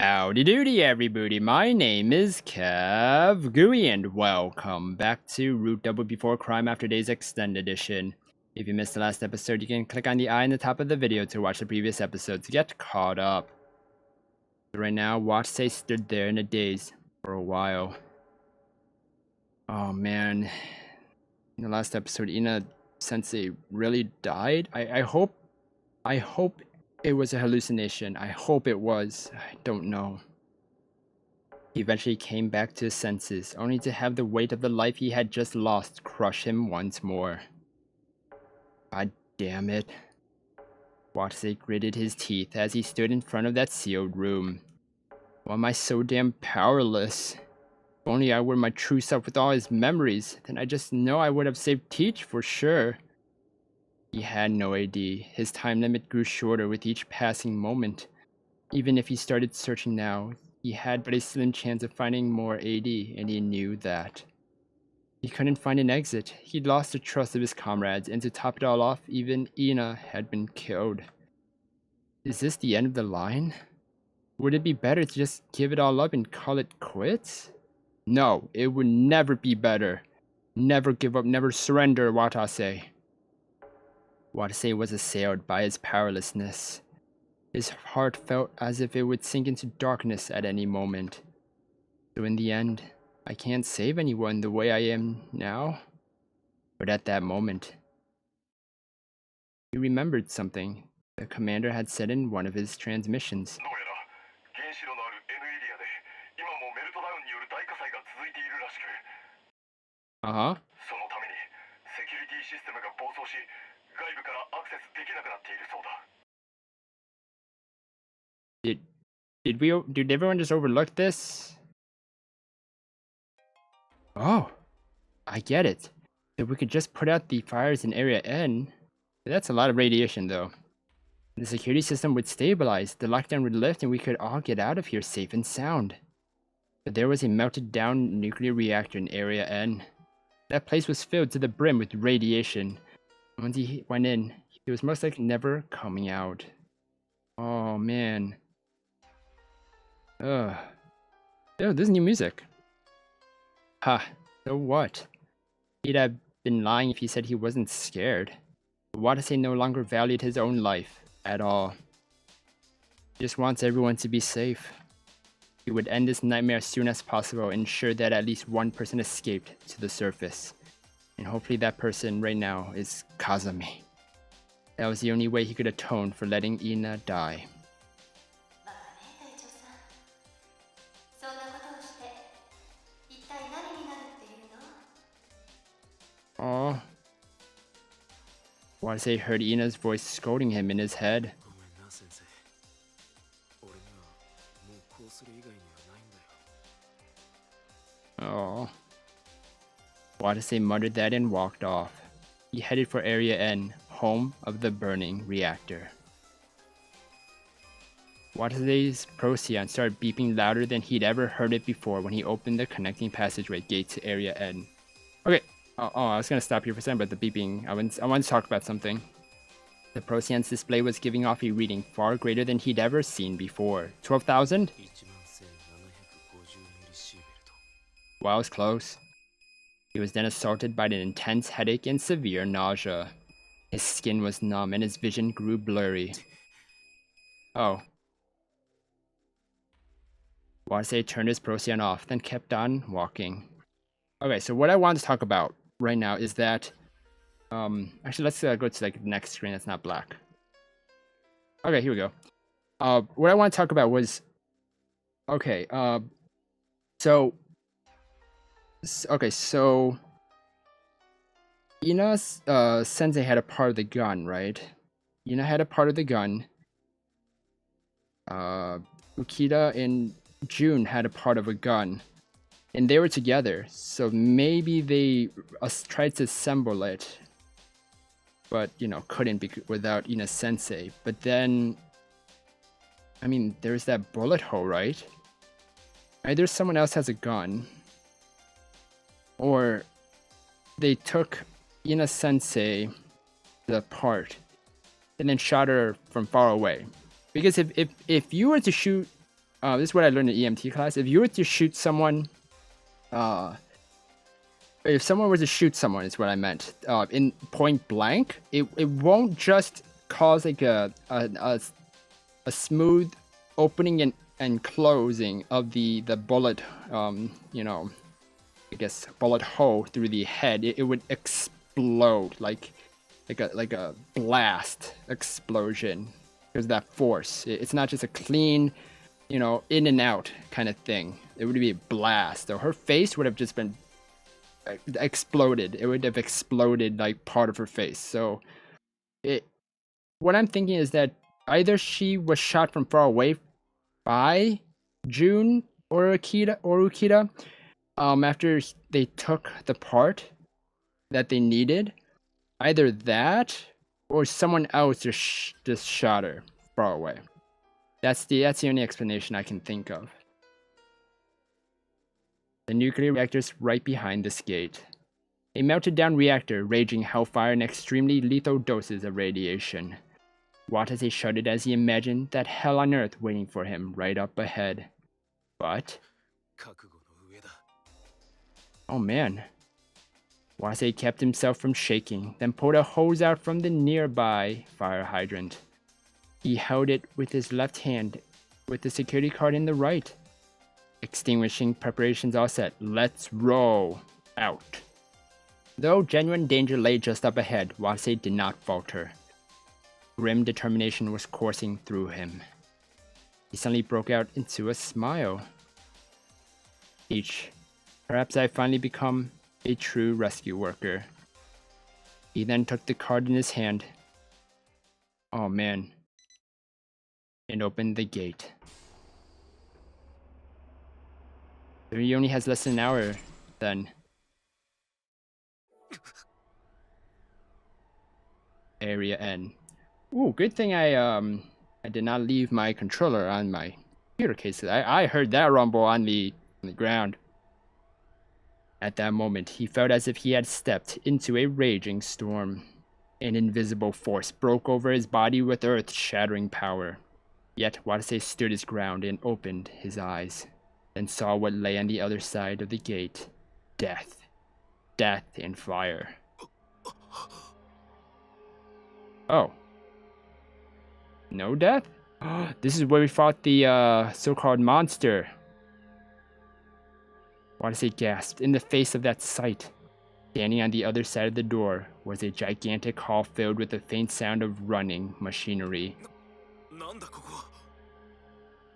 Howdy doody everybody, my name is KevGuuey and welcome back to Root Double Before Crime After Days Extend Edition. If you missed the last episode, you can click on the eye in the top of the video to watch the previous episode to get caught up. So right now, Watse stood there in a daze for a while. Oh man, in the last episode, Ina-sensei really died? I hope it was a hallucination. I hope it was. I don't know. He eventually came back to his senses, only to have the weight of the life he had just lost crush him once more. God damn it. Watse gritted his teeth as he stood in front of that sealed room. Why am I so damn powerless? If only I were my true self with all his memories, then I just know I would have saved Teach for sure. He had no AD. His time limit grew shorter with each passing moment. Even if he started searching now, he had but a slim chance of finding more AD, and he knew that. He couldn't find an exit. He'd lost the trust of his comrades, and to top it all off, even Ina had been killed. Is this the end of the line? Would it be better to just give it all up and call it quits? No, it would never be better. Never give up, never surrender, Watase. Watase was assailed by his powerlessness. His heart felt as if it would sink into darkness at any moment. So in the end, I can't save anyone the way I am now. But at that moment, he remembered something the commander had said in one of his transmissions. Uh-huh. Did everyone just overlook this? Oh, I get it. If we could just put out the fires in Area N. That's a lot of radiation though. The security system would stabilize, the lockdown would lift, and we could all get out of here safe and sound. But there was a melted down nuclear reactor in Area N. That place was filled to the brim with radiation. Once he went in, he was most likely never coming out. Oh man. Ugh. Oh, this is new music. Ha, so what? He'd have been lying if he said he wasn't scared. But Watase no longer valued his own life at all. He just wants everyone to be safe. He would end this nightmare as soon as possible and ensure that at least one person escaped to the surface. And hopefully that person right now is Kazami. That was the only way he could atone for letting Ina die. Aww. Watase heard Ina's voice scolding him in his head. Aww. Watase muttered that and walked off. He headed for Area N, home of the burning reactor. Watase's Procyon started beeping louder than he'd ever heard it before when he opened the connecting passageway gate to Area N. Okay. Oh, I was gonna stop here for a second, but the beeping, I want to talk about something. The Procyon's display was giving off a reading far greater than he'd ever seen before. 12,000? Wow, it was close. He was then assaulted by an intense headache and severe nausea. His skin was numb and his vision grew blurry. Oh. Watase turned his Procyon off, then kept on walking. Okay, so what I want to talk about right now is that actually let's go to like the next screen that's not black. Okay, here we go. What I want to talk about was so Ina's sensei had a part of the gun, right? Ina had a part of the gun. Ukita and June had a part of a gun. And they were together, so maybe they tried to assemble it, but couldn't without Ina Sensei. But then, I mean, there's that bullet hole, right? Either someone else has a gun, or they took Ina Sensei the part and then shot her from far away. Because if you were to shoot this is what I learned in EMT class. If you were to shoot someone, if someone was to shoot someone, is what I meant, in point blank, it won't just cause like a smooth opening and closing of the bullet, you know, I guess bullet hole through the head. It would explode like a blast explosion because of that force. It's not just a clean, you know, in and out kind of thing. It would be a blast. So her face would have just been exploded. It would have exploded like part of her face. So what I'm thinking is that either she was shot from far away by June or Ukita, after they took the part that they needed. Either that or someone else just shot her far away. That's the only explanation I can think of. The nuclear reactor's right behind this gate. A melted down reactor raging hellfire and extremely lethal doses of radiation. Watase shuddered as he imagined that hell on earth waiting for him right up ahead. But... oh man. Watase kept himself from shaking, then pulled a hose out from the nearby fire hydrant. He held it with his left hand, with the security card in the right. Extinguishing preparations all set. Let's roll out. Though genuine danger lay just up ahead, Watase did not falter. Grim determination was coursing through him. He suddenly broke out into a smile. Perhaps I've finally become a true rescue worker. He then took the card in his hand. Oh man. And opened the gate. So he only has less than an hour then. Area N. Ooh, good thing I did not leave my controller on my computer case. I heard that rumble on the ground. At that moment, he felt as if he had stepped into a raging storm. An invisible force broke over his body with earth-shattering power. Yet Watase stood his ground and opened his eyes, and saw what lay on the other side of the gate. Death. Death and fire. Oh. No death? This is where we fought the so-called monster. Watase gasped in the face of that sight. Standing on the other side of the door was a gigantic hall filled with the faint sound of running machinery.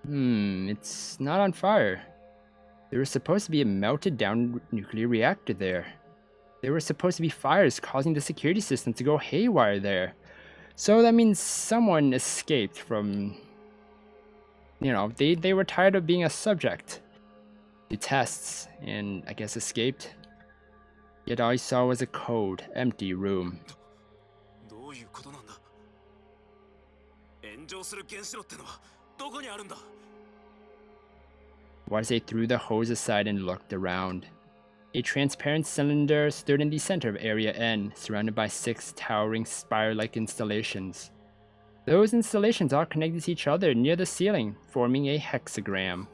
It's not on fire. There was supposed to be a melted down nuclear reactor there. There were supposed to be fires causing the security system to go haywire there. So that means someone escaped from, you know, they were tired of being a subject to tests and I guess escaped. Yet all I saw was a cold, empty room. Watase threw the hose aside and looked around. A transparent cylinder stood in the center of Area N, surrounded by 6 towering spire-like installations. Those installations all connected to each other near the ceiling, forming a hexagram.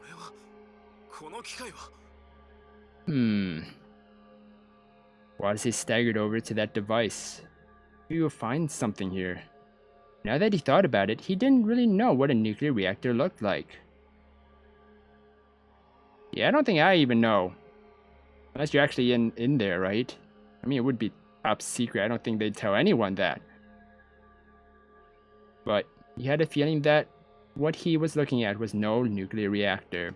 Watase staggered over to that device. Maybe you'll find something here. Now that he thought about it, he didn't really know what a nuclear reactor looked like. Yeah, I don't think I even know. Unless you're actually in there, right? I mean, it would be top secret. I don't think they'd tell anyone that. But he had a feeling that what he was looking at was no nuclear reactor.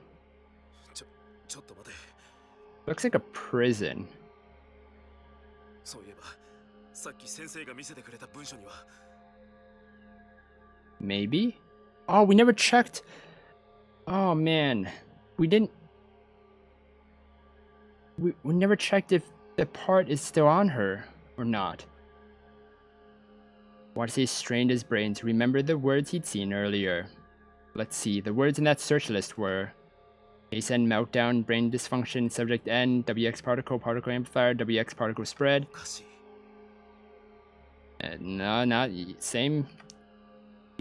Looks like a prison. Maybe? Oh, we never checked. Oh man, we didn't. We never checked if the part is still on her or not. Watase strained his brain to remember the words he'd seen earlier. Let's see, the words in that search list were ASN meltdown, brain dysfunction, subject N, WX particle, particle amplifier, WX particle spread. No, not same.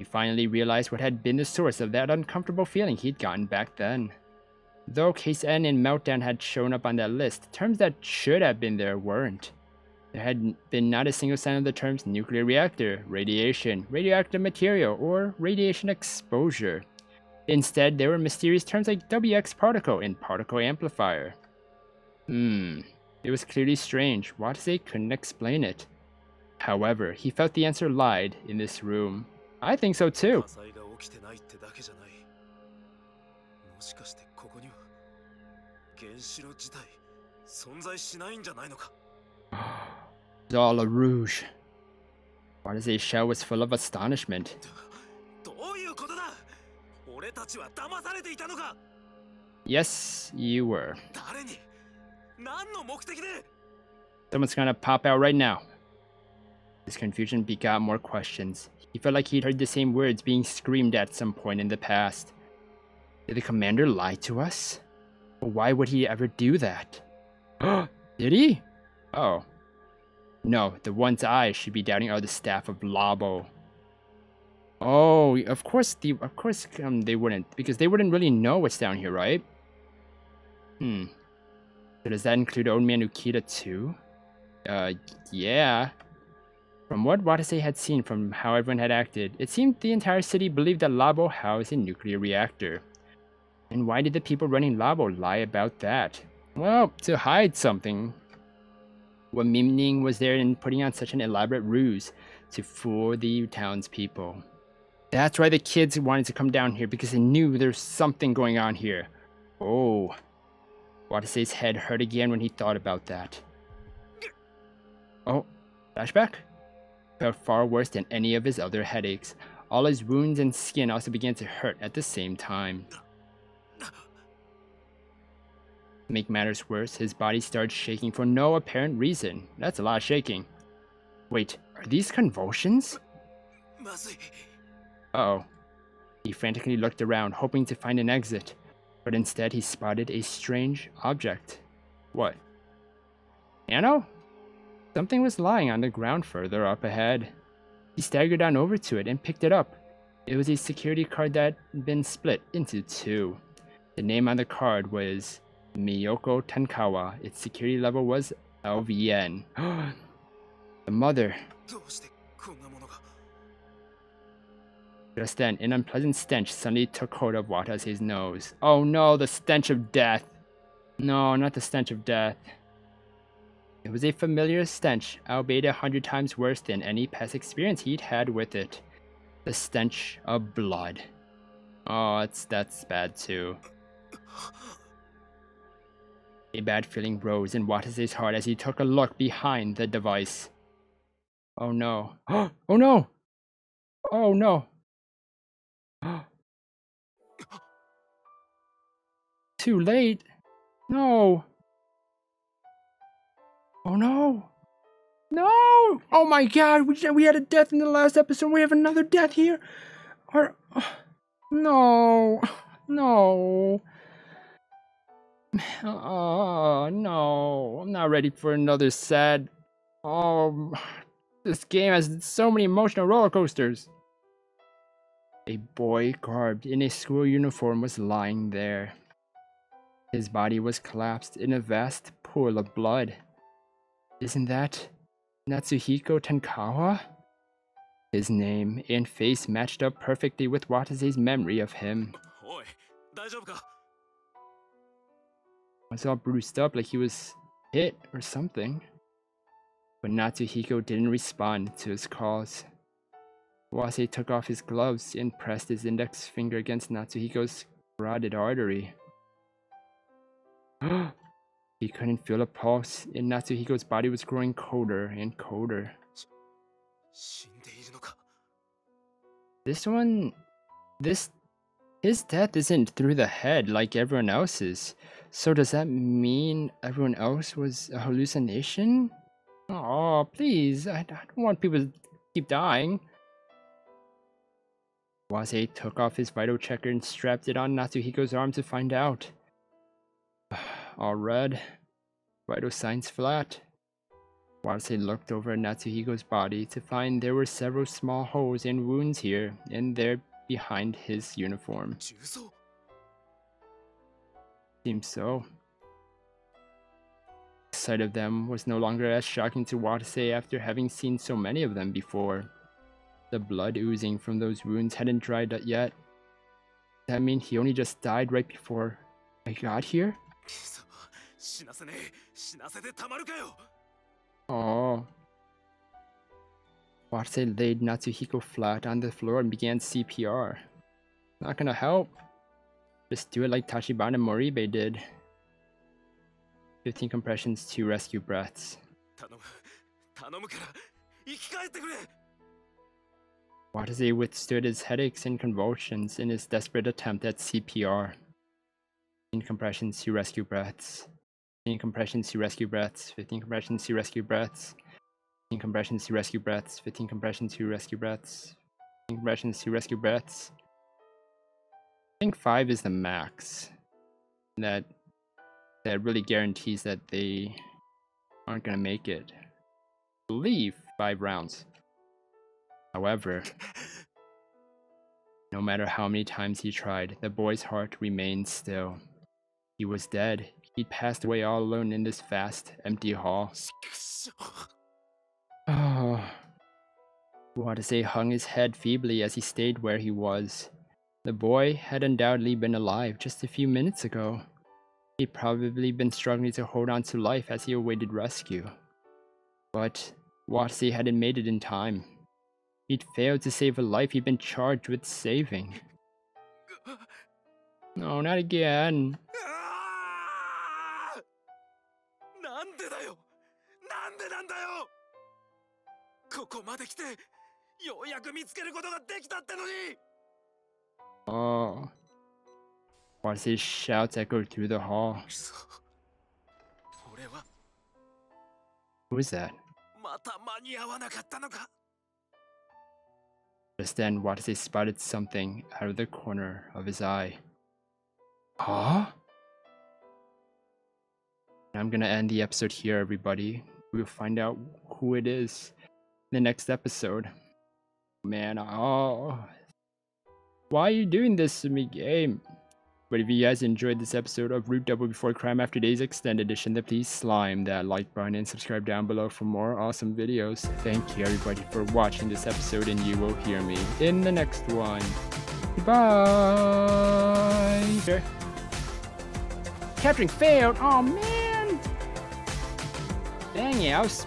He finally realized what had been the source of that uncomfortable feeling he'd gotten back then. Though Case N and Meltdown had shown up on that list, terms that should have been there weren't. There had been not a single sign of the terms nuclear reactor, radiation, radioactive material, or radiation exposure. Instead, there were mysterious terms like WX particle and particle amplifier. It was clearly strange. Watase couldn't explain it. However, he felt the answer lied in this room. I think so too. It's all a rouge. Watase's shell was full of astonishment. Yes, you were. Someone's gonna pop out right now. His confusion begot more questions. He felt like he'd heard the same words being screamed at some point in the past. Did the commander lie to us? But why would he ever do that? Did he? Oh. No, the ones I should be doubting are the staff of LABO. Oh, of course they wouldn't, because they wouldn't really know what's down here, right? So does that include Old Man Ukita too? Yeah. From what Watase had seen from how everyone had acted, it seemed the entire city believed that LABO housed a nuclear reactor. And why did the people running LABO lie about that? Well, to hide something. What meaning was there in putting on such an elaborate ruse to fool the townspeople? That's why the kids wanted to come down here, because they knew there's something going on here. Oh. Watase's head hurt again when he thought about that. Oh, flashback? Felt far worse than any of his other headaches. All his wounds and skin also began to hurt at the same time. To make matters worse, his body started shaking for no apparent reason. That's a lot of shaking. Wait, are these convulsions? Uh-oh. He frantically looked around, hoping to find an exit. But instead, he spotted a strange object. What? Anno? Something was lying on the ground further up ahead. He staggered on over to it and picked it up. It was a security card that had been split into two. The name on the card was Miyoko Tankawa. Its security level was LVN. The mother. Just then, an unpleasant stench suddenly took hold of Watase's nose. Oh no, the stench of death. No, not the stench of death. It was a familiar stench, albeit 100 times worse than any past experience he'd had with it. The stench of blood. Oh, that's bad too. A bad feeling rose in Watase's heart as he took a look behind the device. Oh no. Oh no! Oh no! Too late? No! Oh no! No! Oh my god, we had a death in the last episode, we have another death here? No! No! Oh no, I'm not ready for another sad... Oh, this game has so many emotional roller coasters. A boy garbed in a school uniform was lying there. His body was collapsed in a vast pool of blood. Isn't that Natsuhiko Tankawa? His name and face matched up perfectly with Watase's memory of him. Was all bruised up like he was hit or something. But Natsuhiko didn't respond to his calls. Watase took off his gloves and pressed his index finger against Natsuhiko's carotid artery. He couldn't feel a pulse, and Natsuhiko's body was growing colder and colder. His death isn't through the head like everyone else's. So does that mean everyone else was a hallucination? Oh, please, I don't want people to keep dying. Wase took off his vital checker and strapped it on Natsuhiko's arm to find out. All red. Vital signs flat. Watase looked over Natsuhiko's body to find there were several small holes and wounds here and there behind his uniform. Seems so. The sight of them was no longer as shocking to Watase after having seen so many of them before. The blood oozing from those wounds hadn't dried up yet. Does that mean he only just died right before I got here? Oh. Watase laid Natsuhiko flat on the floor and began CPR. Not gonna help. Just do it like Tachibana Moribe did. 15 compressions, 2 rescue breaths. Watase withstood his headaches and convulsions in his desperate attempt at CPR. 15 compressions, 2 rescue breaths. 15 compressions, 2 rescue breaths. 15 compressions, 2 rescue breaths. 15 compressions, 2 rescue breaths. 15 compressions, 2 rescue breaths. 15 compressions, 2 rescue breaths. I think 5 is the max. That really guarantees that they aren't gonna make it. I believe 5 rounds. However, no matter how many times he tried, the boy's heart remained still. He was dead. He'd passed away all alone in this vast, empty hall. Oh. Watase hung his head feebly as he stayed where he was. The boy had undoubtedly been alive just a few minutes ago. He'd probably been struggling to hold on to life as he awaited rescue. But Watase hadn't made it in time. He'd failed to save a life he'd been charged with saving. No, not again. Oh. Watase's shouts echoed through the hall. Who is that? Just then, Watase spotted something out of the corner of his eye. Huh? I'm gonna end the episode here, everybody. We'll find out who it is in the next episode. Man, oh. Why are you doing this to me, game? But if you guys enjoyed this episode of Root Double Before Crime After Days Extended Edition, then please slime that like button and subscribe down below for more awesome videos. Thank you everybody for watching this episode, and you will hear me in the next one. Goodbye! Capturing failed! Oh man! Dang it, I was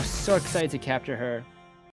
so excited to capture her.